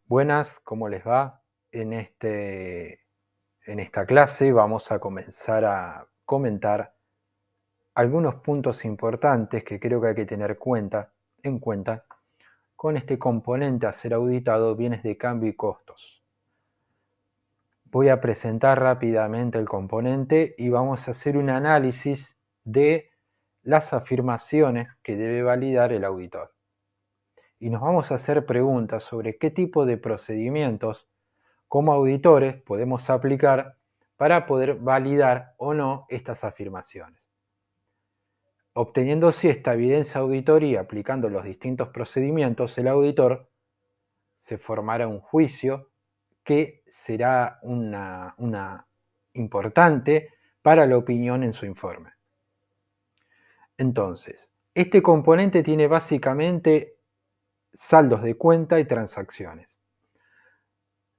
Buenas, ¿cómo les va? En esta clase vamos a comenzar a comentar algunos puntos importantes que creo que hay que tener en cuenta con este componente a ser auditado, bienes de cambio y costos. Voy a presentar rápidamente el componente y vamos a hacer un análisis de las afirmaciones que debe validar el auditor. Y nos vamos a hacer preguntas sobre qué tipo de procedimientos como auditores podemos aplicar para poder validar o no estas afirmaciones. Obteniendo así esta evidencia auditoria y aplicando los distintos procedimientos, el auditor se formará un juicio que será una importante para la opinión en su informe. Entonces, este componente tiene básicamente saldos de cuenta y transacciones.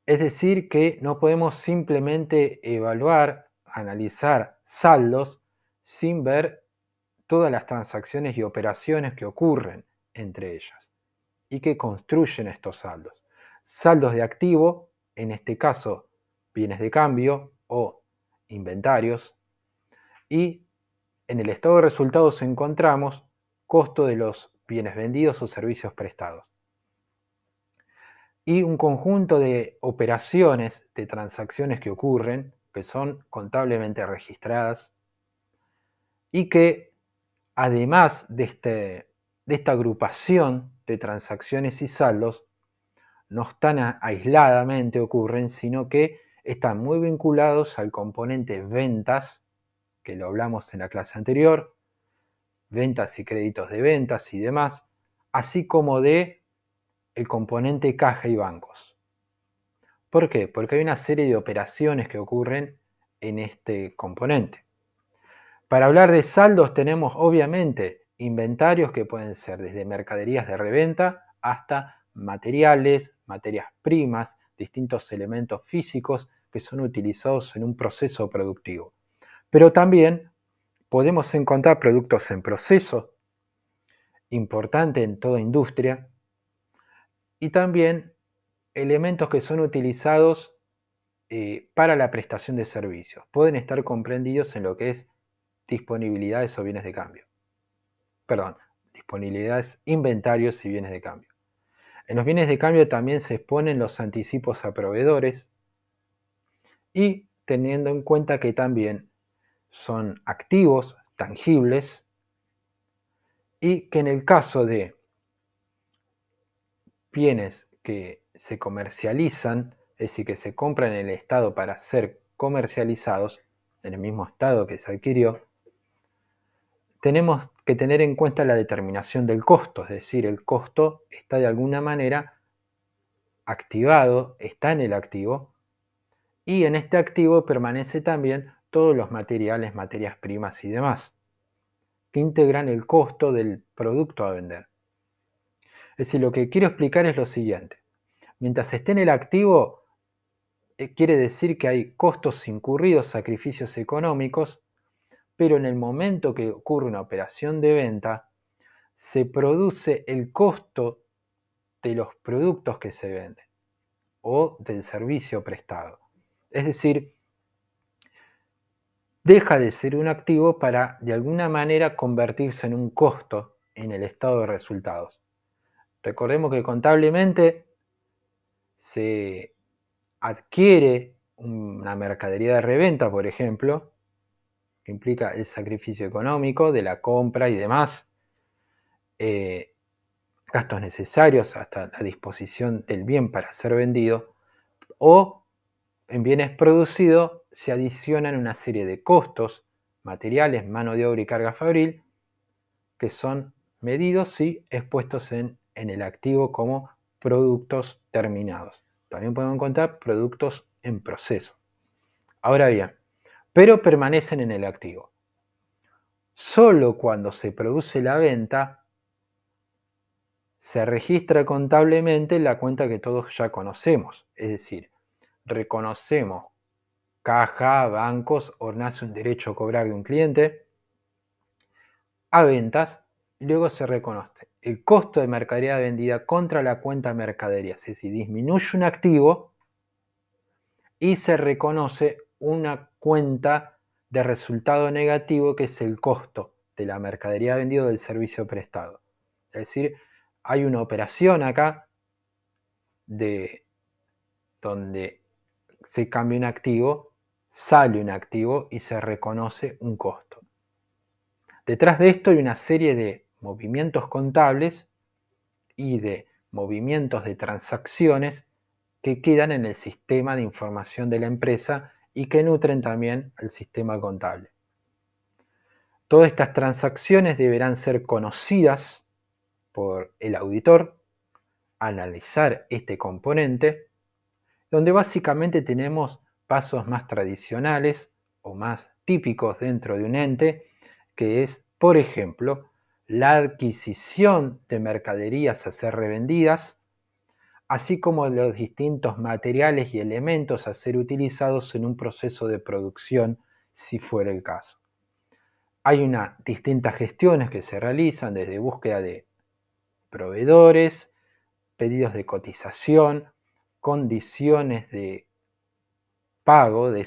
Es decir, que no podemos simplemente evaluar, analizar saldos sin ver todas las transacciones y operaciones que ocurren entre ellas y que construyen estos saldos. Saldos de activo, en este caso bienes de cambio o inventarios, y en el estado de resultados encontramos costo de los bienes vendidos o servicios prestados. Y un conjunto de operaciones, de transacciones que ocurren, que son contablemente registradas y que además de esta agrupación de transacciones y saldos, no tan aisladamente ocurren, sino que están muy vinculados al componente ventas, que lo hablamos en la clase anterior, ventas y créditos de ventas y demás, así como de el componente caja y bancos. ¿Por qué? Porque hay una serie de operaciones que ocurren en este componente. Para hablar de saldos tenemos obviamente inventarios que pueden ser desde mercaderías de reventa hasta materiales, materias primas, distintos elementos físicos que son utilizados en un proceso productivo. Pero también podemos encontrar productos en proceso, importante en toda industria, y también elementos que son utilizados para la prestación de servicios. Pueden estar comprendidos en lo que es disponibilidades o bienes de cambio. Perdón, disponibilidades, inventarios y bienes de cambio. En los bienes de cambio también se exponen los anticipos a proveedores y teniendo en cuenta que también son activos tangibles y que en el caso de bienes que se comercializan, es decir, que se compran en el estado para ser comercializados, en el mismo estado que se adquirió, tenemos que tener en cuenta la determinación del costo, es decir, el costo está de alguna manera activado, está en el activo, y en este activo permanece también todos los materiales, materias primas y demás, que integran el costo del producto a vender. Es decir, lo que quiero explicar es lo siguiente. Mientras esté en el activo, quiere decir que hay costos incurridos, sacrificios económicos, pero en el momento que ocurre una operación de venta, se produce el costo de los productos que se venden o del servicio prestado. Es decir, deja de ser un activo para de alguna manera convertirse en un costo en el estado de resultados. Recordemos que contablemente se adquiere una mercadería de reventa, por ejemplo, que implica el sacrificio económico de la compra y demás, gastos necesarios hasta la disposición del bien para ser vendido, o en bienes producidos se adicionan una serie de costos materiales, mano de obra y carga fabril que son medidos y expuestos en el activo como productos terminados. También podemos encontrar productos en proceso. Ahora bien, pero permanecen en el activo. Solo cuando se produce la venta se registra contablemente la cuenta que todos ya conocemos, es decir, reconocemos caja, bancos o nace un derecho a cobrar de un cliente a ventas y luego se reconoce el costo de mercadería vendida contra la cuenta mercadería, es decir, disminuye un activo y se reconoce una cuenta de resultado negativo que es el costo de la mercadería vendida o del servicio prestado. Es decir, hay una operación acá donde se cambia un activo, sale un activo y se reconoce un costo. Detrás de esto hay una serie de movimientos contables y de movimientos de transacciones que quedan en el sistema de información de la empresa y que nutren también el sistema contable. Todas estas transacciones deberán ser conocidas por el auditor, analizar este componente, donde básicamente tenemos pasos más tradicionales o más típicos dentro de un ente, que es, por ejemplo, la adquisición de mercaderías a ser revendidas, así como los distintos materiales y elementos a ser utilizados en un proceso de producción, si fuera el caso. Hay distintas gestiones que se realizan, desde búsqueda de proveedores, pedidos de cotización, condiciones de pago de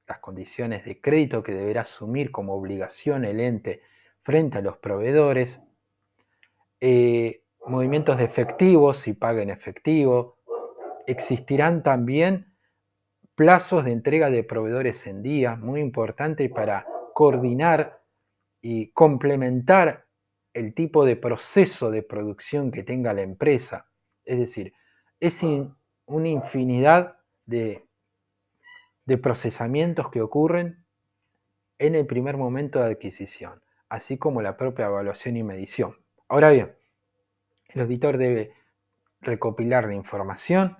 las condiciones de crédito que deberá asumir como obligación el ente frente a los proveedores, movimientos de efectivo, si paga en efectivo. Existirán también plazos de entrega de proveedores en día, muy importante para coordinar y complementar el tipo de proceso de producción que tenga la empresa. Es decir, es una infinidad de procesamientos que ocurren en el primer momento de adquisición, así como la propia evaluación y medición. Ahora bien, el auditor debe recopilar la información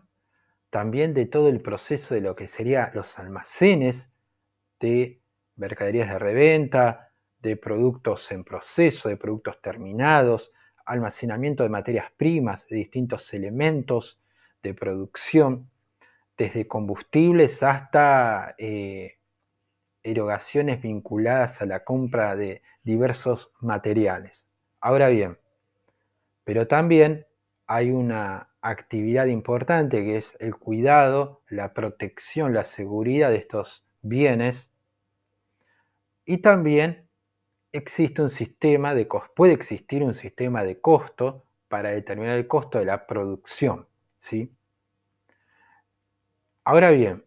también de todo el proceso de lo que serían los almacenes de mercaderías de reventa, de productos en proceso, de productos terminados, almacenamiento de materias primas, de distintos elementos de producción, desde combustibles hasta erogaciones vinculadas a la compra de diversos materiales. Ahora bien, pero también hay una actividad importante que es el cuidado, la protección, la seguridad de estos bienes, y también puede existir un sistema de costo para determinar el costo de la producción, ¿sí? Ahora bien,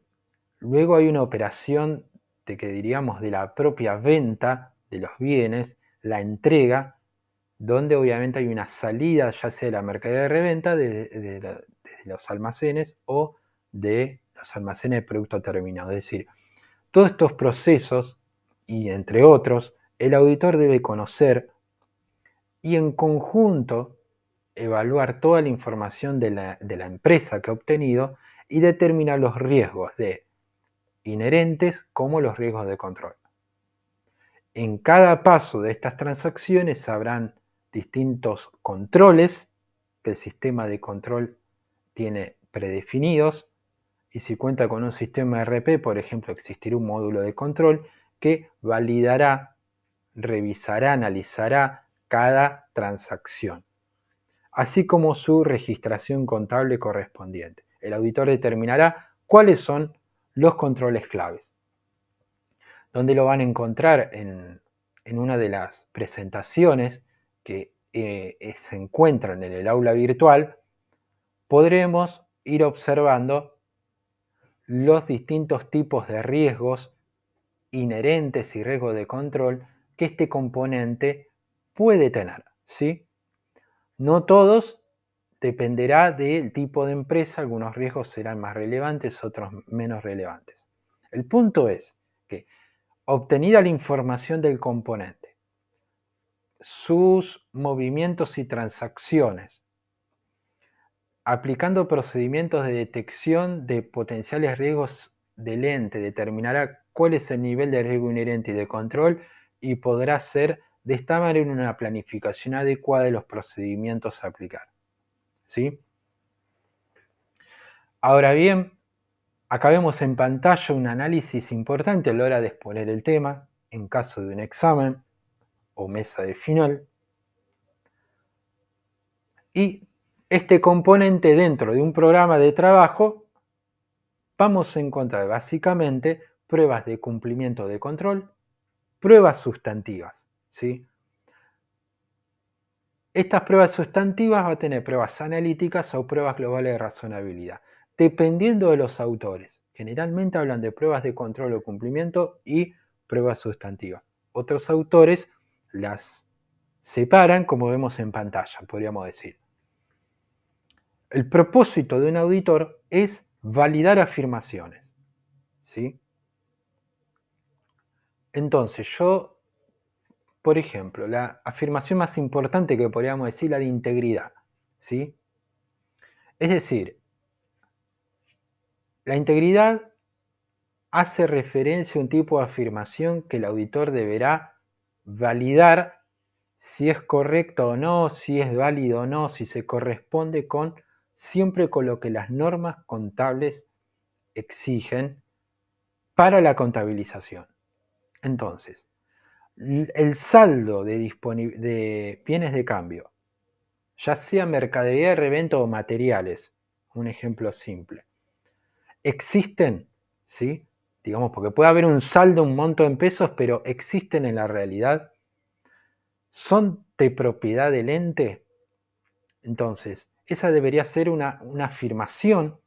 luego hay una operación de la propia venta de los bienes, la entrega, donde obviamente hay una salida, ya sea de la mercadería de reventa, de los almacenes o de los almacenes de producto terminado. Es decir, todos estos procesos, y entre otros, el auditor debe conocer y en conjunto evaluar toda la información de la empresa que ha obtenido y determinar los riesgos inherentes como los riesgos de control. En cada paso de estas transacciones habrán distintos controles que el sistema de control tiene predefinidos, y si cuenta con un sistema RP, por ejemplo, existirá un módulo de control que validará, revisará, analizará cada transacción, así como su registración contable correspondiente. El auditor determinará cuáles son los controles claves. ¿Dónde lo van a encontrar? En una de las presentaciones que se encuentran en el aula virtual, podremos ir observando los distintos tipos de riesgos inherentes y riesgos de control que este componente puede tener, ¿sí? No todos, dependerá del tipo de empresa, algunos riesgos serán más relevantes, otros menos relevantes. El punto es que, obtenida la información del componente, sus movimientos y transacciones, aplicando procedimientos de detección de potenciales riesgos del ente, determinará cuál es el nivel de riesgo inherente y de control y podrá ser de esta manera una planificación adecuada de los procedimientos a aplicar, ¿sí? Ahora bien, acá vemos en pantalla un análisis importante a la hora de exponer el tema en caso de un examen o mesa de final. Y este componente dentro de un programa de trabajo vamos a encontrar básicamente pruebas de cumplimiento de control, pruebas sustantivas, ¿sí? Estas pruebas sustantivas van a tener pruebas analíticas o pruebas globales de razonabilidad, dependiendo de los autores. Generalmente hablan de pruebas de control o cumplimiento y pruebas sustantivas. Otros autores las separan, como vemos en pantalla, podríamos decir. El propósito de un auditor es validar afirmaciones, ¿sí? Entonces, por ejemplo, la afirmación más importante que podríamos decir, la de integridad, ¿sí? Es decir, la integridad hace referencia a un tipo de afirmación que el auditor deberá validar si es correcto o no, si es válido o no, si se corresponde siempre con lo que las normas contables exigen para la contabilización. Entonces, el saldo de bienes de cambio, ya sea mercadería de reventa o materiales, un ejemplo simple, existen, ¿sí? Digamos, porque puede haber un saldo, un monto en pesos, pero existen en la realidad, son de propiedad del ente. Entonces, esa debería ser una afirmación,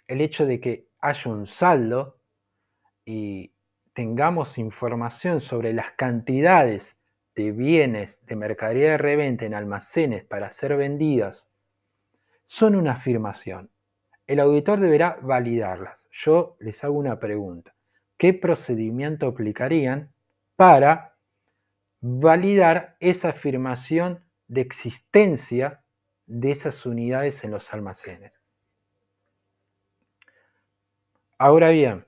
el hecho de que haya un saldo y tengamos información sobre las cantidades de bienes de mercadería de reventa en almacenes para ser vendidas, son una afirmación. El auditor deberá validarlas. Yo les hago una pregunta. ¿Qué procedimiento aplicarían para validar esa afirmación de existencia de esas unidades en los almacenes? Ahora bien,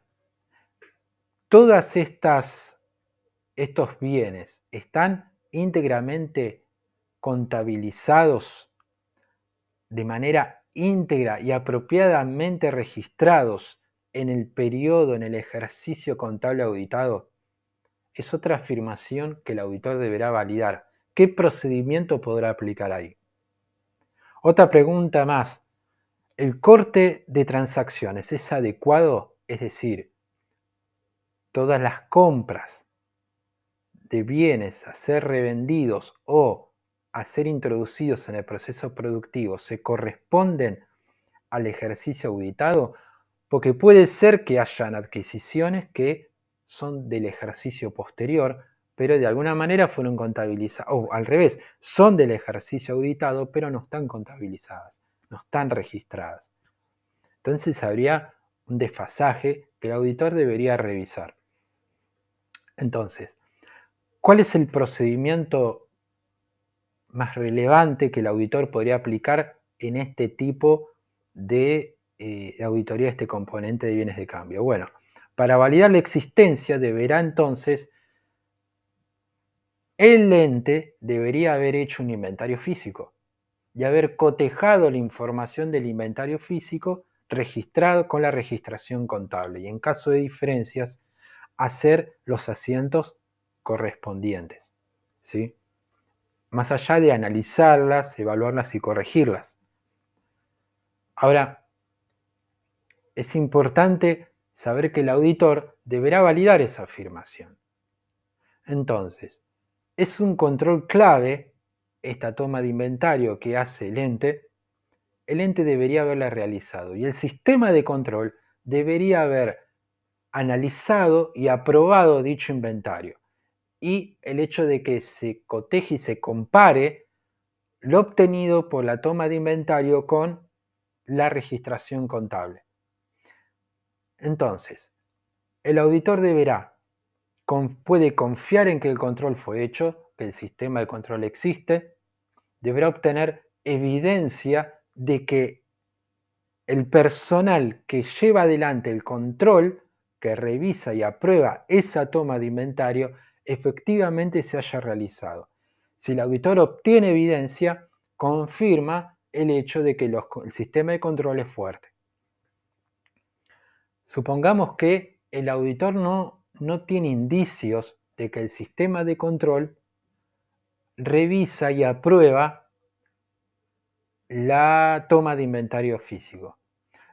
todas estos bienes están íntegramente contabilizados de manera íntegra y apropiadamente registrados en el periodo, en el ejercicio contable auditado, es otra afirmación que el auditor deberá validar. ¿Qué procedimiento podrá aplicar ahí? Otra pregunta más. ¿El corte de transacciones es adecuado? Es decir, todas las compras de bienes a ser revendidos o a ser introducidos en el proceso productivo se corresponden al ejercicio auditado, porque puede ser que hayan adquisiciones que son del ejercicio posterior, pero de alguna manera fueron contabilizadas, o al revés, son del ejercicio auditado, pero no están contabilizadas, no están registradas. Entonces habría un desfasaje que el auditor debería revisar. Entonces, ¿cuál es el procedimiento más relevante que el auditor podría aplicar en este tipo de auditoría de este componente de bienes de cambio? Bueno, para validar la existencia deberá entonces el ente debería haber hecho un inventario físico y haber cotejado la información del inventario físico registrado con la registración contable y en caso de diferencias hacer los asientos correspondientes, ¿sí? Más allá de analizarlas, evaluarlas y corregirlas. Ahora, es importante saber que el auditor deberá validar esa afirmación. Entonces, es un control clave esta toma de inventario que hace el ente debería haberla realizado y el sistema de control debería haber analizado y aprobado dicho inventario. Y el hecho de que se coteje y se compare lo obtenido por la toma de inventario con la registración contable. Entonces, el auditor puede confiar en que el control fue hecho, que el sistema de control existe, deberá obtener evidencia de que el personal que lleva adelante el control, que revisa y aprueba esa toma de inventario, efectivamente se haya realizado. Si el auditor obtiene evidencia, confirma el hecho de que el sistema de control es fuerte. Supongamos que el auditor no tiene indicios de que el sistema de control revisa y aprueba la toma de inventario físico.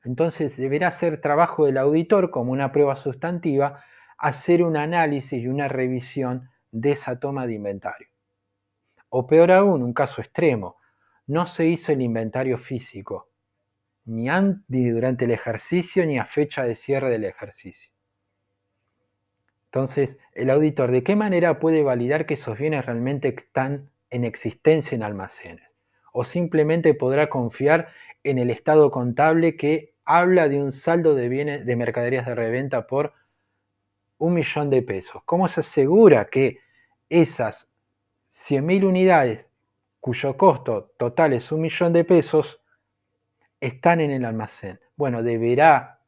Entonces deberá ser trabajo del auditor como una prueba sustantiva hacer un análisis y una revisión de esa toma de inventario. O peor aún, un caso extremo, no se hizo el inventario físico, ni durante el ejercicio ni a fecha de cierre del ejercicio. Entonces, el auditor, ¿de qué manera puede validar que esos bienes realmente están en existencia en almacenes? ¿O simplemente podrá confiar en el estado contable que habla de un saldo de bienes de mercaderías de reventa por 1.000.000 de pesos? ¿Cómo se asegura que esas 100.000 unidades, cuyo costo total es 1.000.000 de pesos, están en el almacén? Bueno, deberá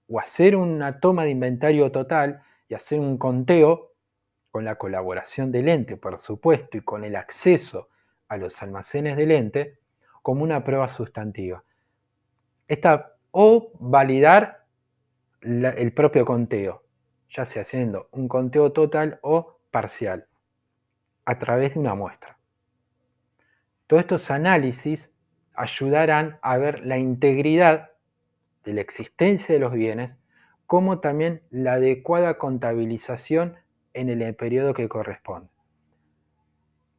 o hacer una toma de inventario total y hacer un conteo con la colaboración del ente, por supuesto, y con el acceso a los almacenes del ente como una prueba sustantiva. O validar el propio conteo, ya sea haciendo un conteo total o parcial, a través de una muestra. Todos estos análisis ayudarán a ver la integridad de la existencia de los bienes, como también la adecuada contabilización en el periodo que corresponde.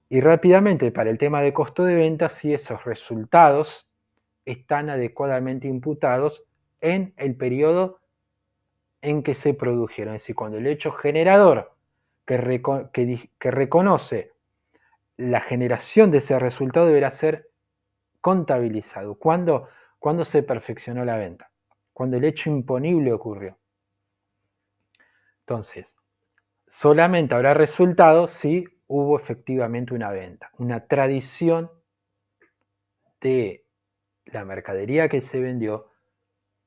Y rápidamente, para el tema de costo de venta, si esos resultados están adecuadamente imputados en el periodo en que se produjeron. Es decir, cuando el hecho generador que reconoce la generación de ese resultado deberá ser contabilizado. ¿Cuándo se perfeccionó la venta? Cuando el hecho imponible ocurrió. Entonces, solamente habrá resultado si hubo efectivamente una venta, una tradición de la mercadería que se vendió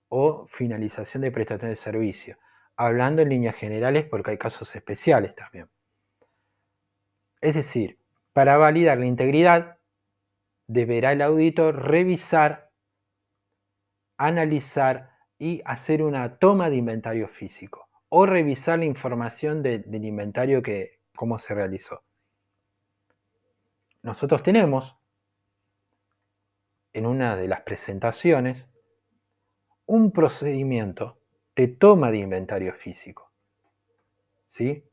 o finalización de prestación de servicio. Hablando en líneas generales porque hay casos especiales también. Es decir, para validar la integridad, deberá el auditor revisar, analizar y hacer una toma de inventario físico o revisar la información del inventario cómo se realizó. Nosotros tenemos en una de las presentaciones un procedimiento de toma de inventario físico, ¿sí?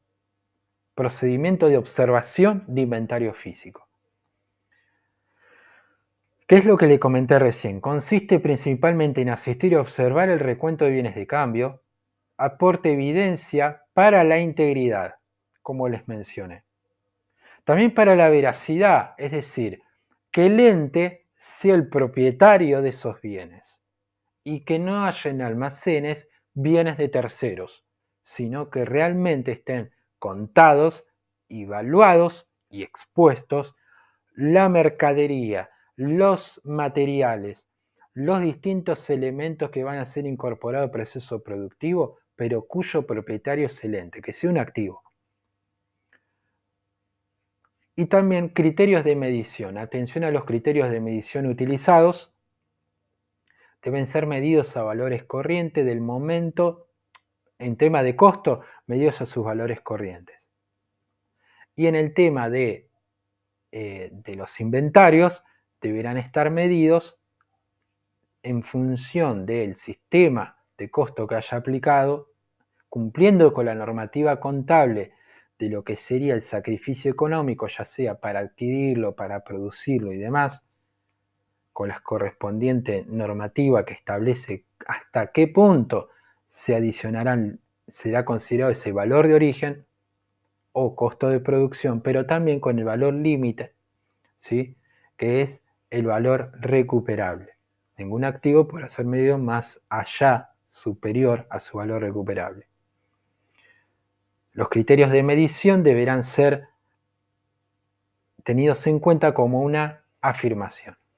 Procedimiento de observación de inventario físico. ¿Qué es lo que le comenté recién? Consiste principalmente en asistir y observar el recuento de bienes de cambio, aporte evidencia para la integridad, como les mencioné. También para la veracidad, es decir, que el ente sea el propietario de esos bienes y que no haya en almacenes bienes de terceros, sino que realmente estén contados, evaluados y expuestos la mercadería, los materiales, los distintos elementos que van a ser incorporados al proceso productivo, pero cuyo propietario es el ente, que sea un activo. Y también criterios de medición. Atención a los criterios de medición utilizados. Deben ser medidos a valores corrientes del momento, en tema de costo, medidos a sus valores corrientes. Y en el tema de los inventarios, deberán estar medidos en función del sistema de costo que haya aplicado, cumpliendo con la normativa contable de lo que sería el sacrificio económico, ya sea para adquirirlo, para producirlo y demás, con la correspondiente normativa que establece hasta qué punto será considerado ese valor de origen o costo de producción, pero también con el valor límite, ¿sí? Que es el valor recuperable. Ningún activo podrá ser medido más allá, superior a su valor recuperable. Los criterios de medición deberán ser tenidos en cuenta como una afirmación.